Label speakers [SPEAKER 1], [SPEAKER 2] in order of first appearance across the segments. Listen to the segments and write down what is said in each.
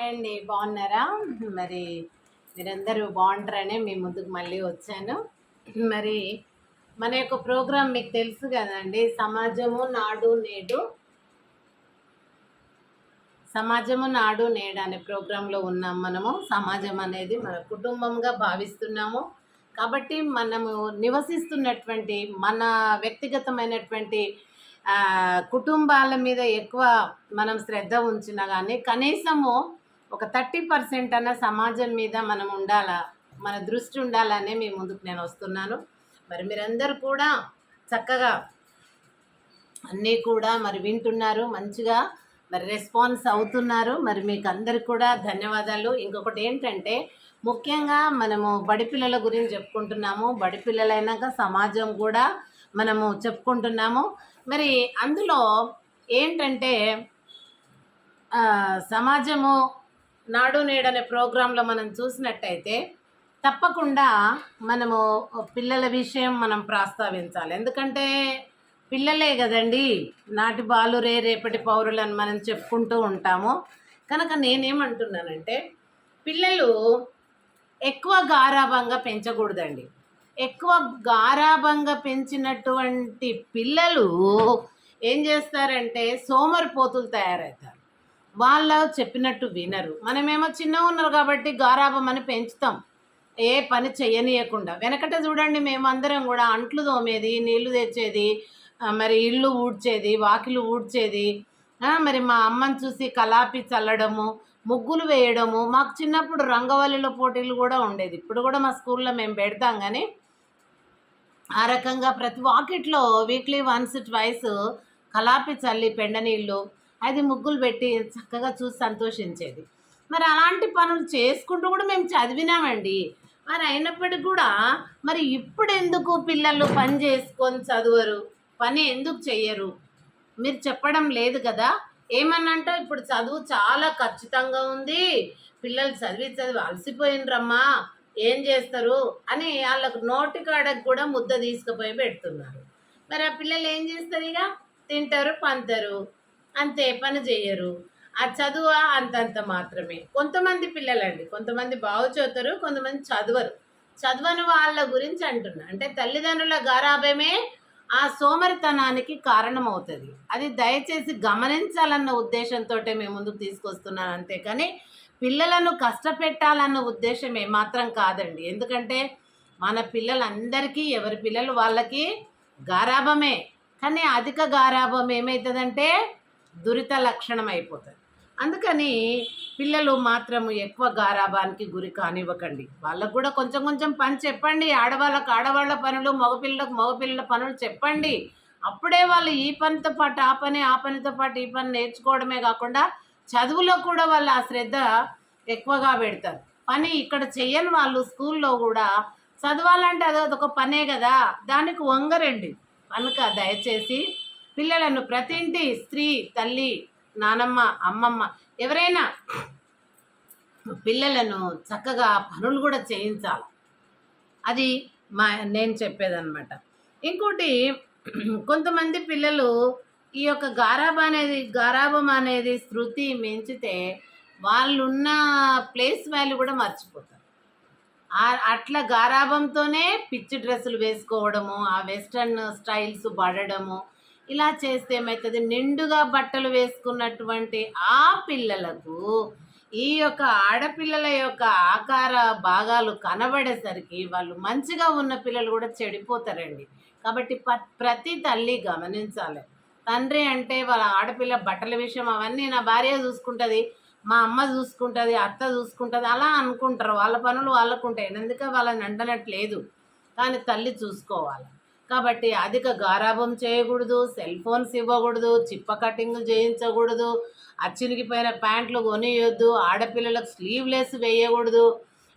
[SPEAKER 1] Hi అండి, బాగున్నారా? మరి మీరందరూ బాగుంటారని మీ ముందుకు మళ్ళీ వచ్చాను. మరి మన యొక్క ప్రోగ్రాం మీకు తెలుసు కదండి, సమాజము నాడు నేడు అనే ప్రోగ్రాంలో ఉన్నాం. మనము సమాజం అనేది మన కుటుంబంగా భావిస్తున్నాము. కాబట్టి మనము నివసిస్తున్నటువంటి మన వ్యక్తిగతమైనటువంటి కుటుంబాల మీద ఎక్కువ మనం శ్రద్ధ ఉంచినా కానీ కనీసము ఒక 30% అన్న సమాజం మీద మనం ఉండాలా, మన దృష్టి ఉండాలనే మీ ముందుకు నేను వస్తున్నాను. మరి మీరందరూ కూడా చక్కగా అన్నీ కూడా మరి వింటున్నారు, మంచిగా మరి రెస్పాన్స్ అవుతున్నారు. మరి మీకు అందరికి కూడా ధన్యవాదాలు. ఇంకొకటి ఏంటంటే, ముఖ్యంగా మనము బడి పిల్లల గురించి చెప్పుకుంటున్నాము. బడి పిల్లలైనాక సమాజం కూడా మనము చెప్పుకుంటున్నాము. మరి అందులో ఏంటంటే, సమాజము నాడు నేడు అనే ప్రోగ్రాంలో మనం చూసినట్టయితే తప్పకుండా మనము పిల్లల విషయం మనం ప్రస్తావించాలి. ఎందుకంటే పిల్లలే కదండి నాటి బాలురే రేపటి పౌరులని మనం చెప్పుకుంటూ ఉంటాము. కనుక నేనేమంటున్నానంటే, పిల్లలు ఎక్కువ గారాబంగా పెంచకూడదండి. ఎక్కువ గారాబంగా పెంచినటువంటి పిల్లలు ఏం చేస్తారంటే సోమరిపోతులు తయారవుతారు. వాళ్ళు చెప్పినట్టు వినరు. మనమేమో చిన్నగా ఉన్నారు కాబట్టి గారాబం అని పెంచుతాం, ఏ పని చెయ్యనీయకుండా. వెనకట చూడండి, మేమందరం కూడా అంట్లు తోమేది, నీళ్లు తెచ్చేది, మరి ఇళ్ళు ఊడ్చేది, వాకిలు ఊడ్చేది. మరి మా అమ్మని చూసి కలాపి చల్లడము, ముగ్గులు వేయడము. మాకు చిన్నప్పుడు రంగవల్లిలో పోటీలు కూడా ఉండేది. ఇప్పుడు కూడా మా స్కూల్లో మేము పెడతాం. కానీ ఆ రకంగా ప్రతి వాకిట్లో వీక్లీ వన్స్ ట్వైస్ కలాపి చల్లి పెండ నీళ్ళు అది ముగ్గులు పెట్టి చక్కగా చూసి సంతోషించేది. మరి అలాంటి పనులు చేసుకుంటూ కూడా మేము చదివినామండి. మరి అయినప్పటికీ కూడా మరి ఇప్పుడు ఎందుకు పిల్లలు పని చేసుకొని చదవరు, పని ఎందుకు చెయ్యరు? మీరు చెప్పడం లేదు కదా. ఏమన్నంటే ఇప్పుడు చదువు చాలా ఖచ్చితంగా ఉంది, పిల్లలు చదివి అలసిపోయినరమ్మా, ఏం చేస్తారు అని వాళ్ళకు నోటి కాడకు కూడా ముద్ద తీసుకుపోయి పెడుతున్నారు. మరి ఆ పిల్లలు ఏం చేస్తారు? ఇక తింటారు, పంటారు, అంతే, పని చేయరు. ఆ చదువు అంతంత మాత్రమే. కొంతమంది పిల్లలండి, కొంతమంది బాగు చదువుతారు, కొంతమంది చదవరు. చదవని వాళ్ళ గురించి అంటున్నా. అంటే తల్లిదండ్రుల గారాబమే ఆ సోమరితనానికి కారణమవుతుంది. అది దయచేసి గమనించాలన్న ఉద్దేశంతో మేము ముందుకు తీసుకొస్తున్నాను. అంతేకాని పిల్లలను కష్టపెట్టాలన్న ఉద్దేశం ఏమాత్రం కాదండి. ఎందుకంటే మన పిల్లలందరికీ ఎవరి పిల్లలు వాళ్ళకి గారాబమే. కానీ అధిక గారాబం ఏమవుతుందంటే దురిత లక్షణం అయిపోతుంది. అందుకని పిల్లలు మాత్రము ఎక్కువ గారాబానికి గురి కానివ్వకండి. వాళ్ళకు కూడా కొంచెం కొంచెం పని చెప్పండి. ఆడవాళ్ళకు ఆడవాళ్ళ పనులు, మగపిల్లలకు మగపిల్లల పనులు చెప్పండి. అప్పుడే వాళ్ళు ఈ పనితో పాటు ఆ పని, ఆ పనితో పాటు ఈ పని నేర్చుకోవడమే కాకుండా చదువులో కూడా వాళ్ళు ఆ శ్రద్ధ ఎక్కువగా పెడతారు. పని ఇక్కడ చెయ్యని వాళ్ళు స్కూల్లో కూడా చదవాలంటే అదొక పనే కదా, దానికి వంగరండి. కనుక దయచేసి పిల్లలను ప్రతి ఇంటి స్త్రీ, తల్లి, నానమ్మ, అమ్మమ్మ ఎవరైనా పిల్లలను చక్కగా పనులు కూడా చేయించాలి. అది నేను చెప్పేదన్నమాట. ఇంకోటి, కొంతమంది పిల్లలు ఈ యొక్క గారాబం అనేది శృతి మించితే వాళ్ళున్న ప్లేస్ వాల్యూ కూడా మర్చిపోతారు. అట్లా గారాబంతోనే పిచ్చి డ్రెస్సులు వేసుకోవడము, ఆ వెస్ట్రన్ స్టైల్స్ పడడము, ఇలా చేస్తే ఏమవుతుంది, నిండుగా బట్టలు వేసుకున్నటువంటి ఆ పిల్లలకు ఈ యొక్క ఆడపిల్లల యొక్క ఆకార భాగాలు కనబడేసరికి వాళ్ళు మంచిగా ఉన్న పిల్లలు కూడా చెడిపోతారండి. కాబట్టి ప్రతి తల్లి గమనించాలి. తండ్రి అంటే వాళ్ళ ఆడపిల్ల బట్టల విషయం అవన్నీ నా భార్య చూసుకుంటుంది, మా అమ్మ చూసుకుంటుంది, అత్త చూసుకుంటుంది అలా అనుకుంటారు. వాళ్ళ పనులు వాళ్ళకు ఉంటాయి, ఎందుకంటే వాళ్ళని అంటనట్లేదు. కానీ తల్లి చూసుకోవాలి. కాబట్టి అధిక గారాబం చేయకూడదు, సెల్ ఫోన్స్ ఇవ్వకూడదు, చిప్ప కటింగ్లు చేయించకూడదు, చినిగిపోయిన ప్యాంట్లు కొనియొద్దు, ఆడపిల్లలకు స్లీవ్లెస్ వేయకూడదు,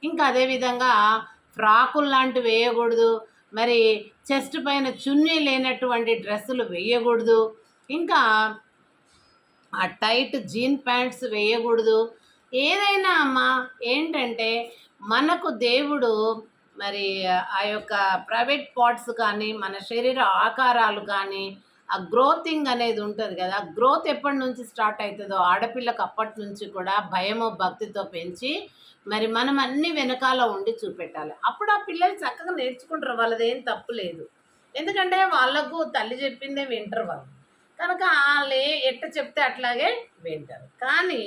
[SPEAKER 1] ఇంకా అదేవిధంగా ఫ్రాకులు లాంటివి వేయకూడదు, మరి చెస్ట్ పైన చున్నీ లేనటువంటి డ్రెస్సులు వేయకూడదు, ఇంకా ఆ టైట్ జీన్ ప్యాంట్స్ వేయకూడదు. ఏదైనా అమ్మా ఏంటంటే మనకు దేవుడు మరి ఆ యొక్క ప్రైవేట్ పార్ట్స్ కానీ, మన శరీర ఆకారాలు కానీ, ఆ గ్రోతింగ్ అనేది ఉంటుంది కదా, ఆ గ్రోత్ ఎప్పటి నుంచి స్టార్ట్ అవుతుందో ఆడపిల్లకు అప్పటి నుంచి కూడా భయము భక్తితో పెంచి మరి మనం అన్ని వెనకాల ఉండి చూపెట్టాలి. అప్పుడు ఆ పిల్లలు చక్కగా నేర్చుకుంటారు, వాళ్ళదేం తప్పు లేదు. ఎందుకంటే వాళ్ళకు తల్లి చెప్పిందే వింటారు వాళ్ళు, కనుక వాళ్ళే ఎట్ట చెప్తే అట్లాగే వింటారు. కానీ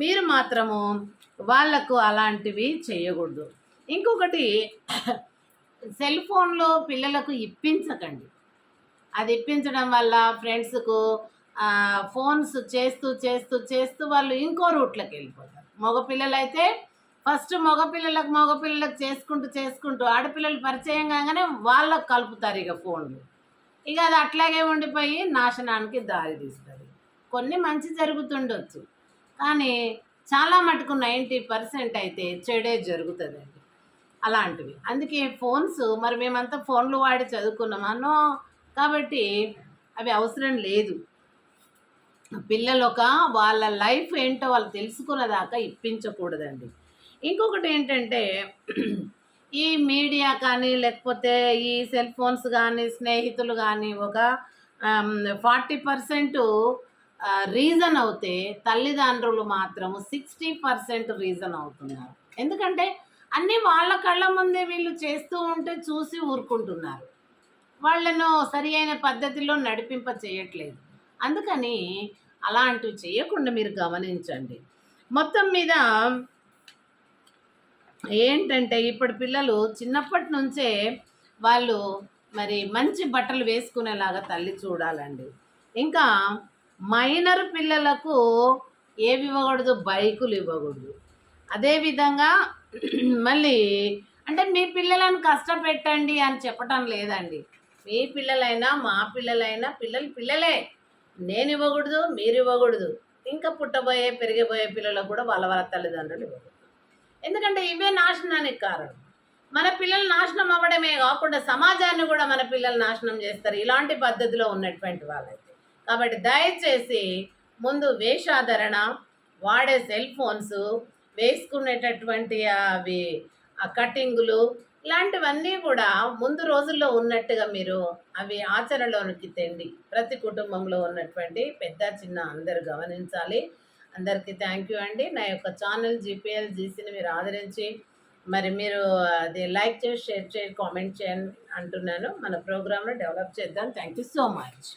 [SPEAKER 1] మీరు మాత్రము వాళ్ళకు అలాంటివి చేయకూడదు. ఇంకొకటి, సెల్ ఫోన్లో పిల్లలకు ఇప్పించకండి. అది ఇప్పించడం వల్ల ఫ్రెండ్స్కు ఫోన్స్ చేస్తూ చేస్తూ చేస్తూ వాళ్ళు ఇంకో రూట్లోకి వెళ్ళిపోతారు. మగపిల్లలైతే ఫస్ట్ మగపిల్లలకు చేసుకుంటూ చేసుకుంటూ ఆడపిల్లలు పరిచయం కాగానే వాళ్ళకు కలుపుతారు ఇక ఫోన్లు. ఇక అది అట్లాగే ఉండిపోయి నాశనానికి దారి తీస్తుంది. కొన్ని మంచి జరుగుతుండొచ్చు, కానీ చాలా మటుకు 90% అయితే చెడే జరుగుతుందండి అలాంటివి. అందుకే ఫోన్స్, మరి మేమంతా ఫోన్లు వాడి చదువుకున్నామనో కాబట్టి అవి అవసరం లేదు. పిల్లలు వాళ్ళ లైఫ్ ఏంటో వాళ్ళు తెలుసుకున్న దాకా ఇప్పించకూడదండి. ఇంకొకటి ఏంటంటే, ఈ మీడియా కానీ లేకపోతే ఈ సెల్ ఫోన్స్ కానీ స్నేహితులు కానీ 40% రీజన్ అవుతే తల్లిదండ్రులు మాత్రము 60% రీజన్ అవుతున్నారు. ఎందుకంటే అన్నీ వాళ్ళ కళ్ళ ముందే వీళ్ళు చేస్తూ ఉంటే చూసి ఊరుకుంటున్నారు, వాళ్ళను సరి అయిన పద్ధతిలో నడిపింప చేయట్లేదు. అందుకని అలాంటివి చేయకుండా మీరు గమనించండి. మొత్తం మీద ఏంటంటే ఇప్పుడు పిల్లలు చిన్నప్పటి నుంచే వాళ్ళు మరి మంచి బట్టలు వేసుకునేలాగా తల్లి చూడాలండి. ఇంకా మైనర్ పిల్లలకు ఏవి ఇవ్వకూడదు, బైకులు ఇవ్వకూడదు. అదేవిధంగా మళ్ళీ అంటే మీ పిల్లలను కష్టపెట్టండి అని చెప్పటం లేదండి. మీ పిల్లలైనా మా పిల్లలైనా పిల్లలే, నేను ఇవ్వకూడదు, మీరు ఇవ్వకూడదు. ఇంకా పుట్టబోయే పెరిగిపోయే పిల్లలకు కూడా వాళ్ళ వాళ్ళ తల్లిదండ్రులు ఇవ్వకూడదు. ఎందుకంటే ఇవే నాశనానికి కారణం. మన పిల్లలు నాశనం అవ్వడమే కాకుండా సమాజాన్ని కూడా మన పిల్లలు నాశనం చేస్తారు ఇలాంటి పద్ధతిలో ఉన్నటువంటి వాళ్ళైతే. కాబట్టి దయచేసి ముందు వేషాధరణ, వాడే సెల్ ఫోన్స్, వేసుకునేటటువంటి అవి ఆ కటింగులు, ఇలాంటివన్నీ కూడా ముందు రోజుల్లో ఉన్నట్టుగా మీరు అవి ఆచరణలోనికి తెండి. ప్రతి కుటుంబంలో ఉన్నటువంటి పెద్ద చిన్న అందరూ గమనించాలి. అందరికీ థ్యాంక్ యూ అండి. నా యొక్క ఛానల్ జీపీఎల్ జీసీని మీరు ఆదరించి మరి మీరు అది లైక్ చేసి, షేర్ చేసి, కామెంట్ చేయండి అంటున్నాను. మన ప్రోగ్రామ్ను డెవలప్ చేద్దాం. Thank you so much.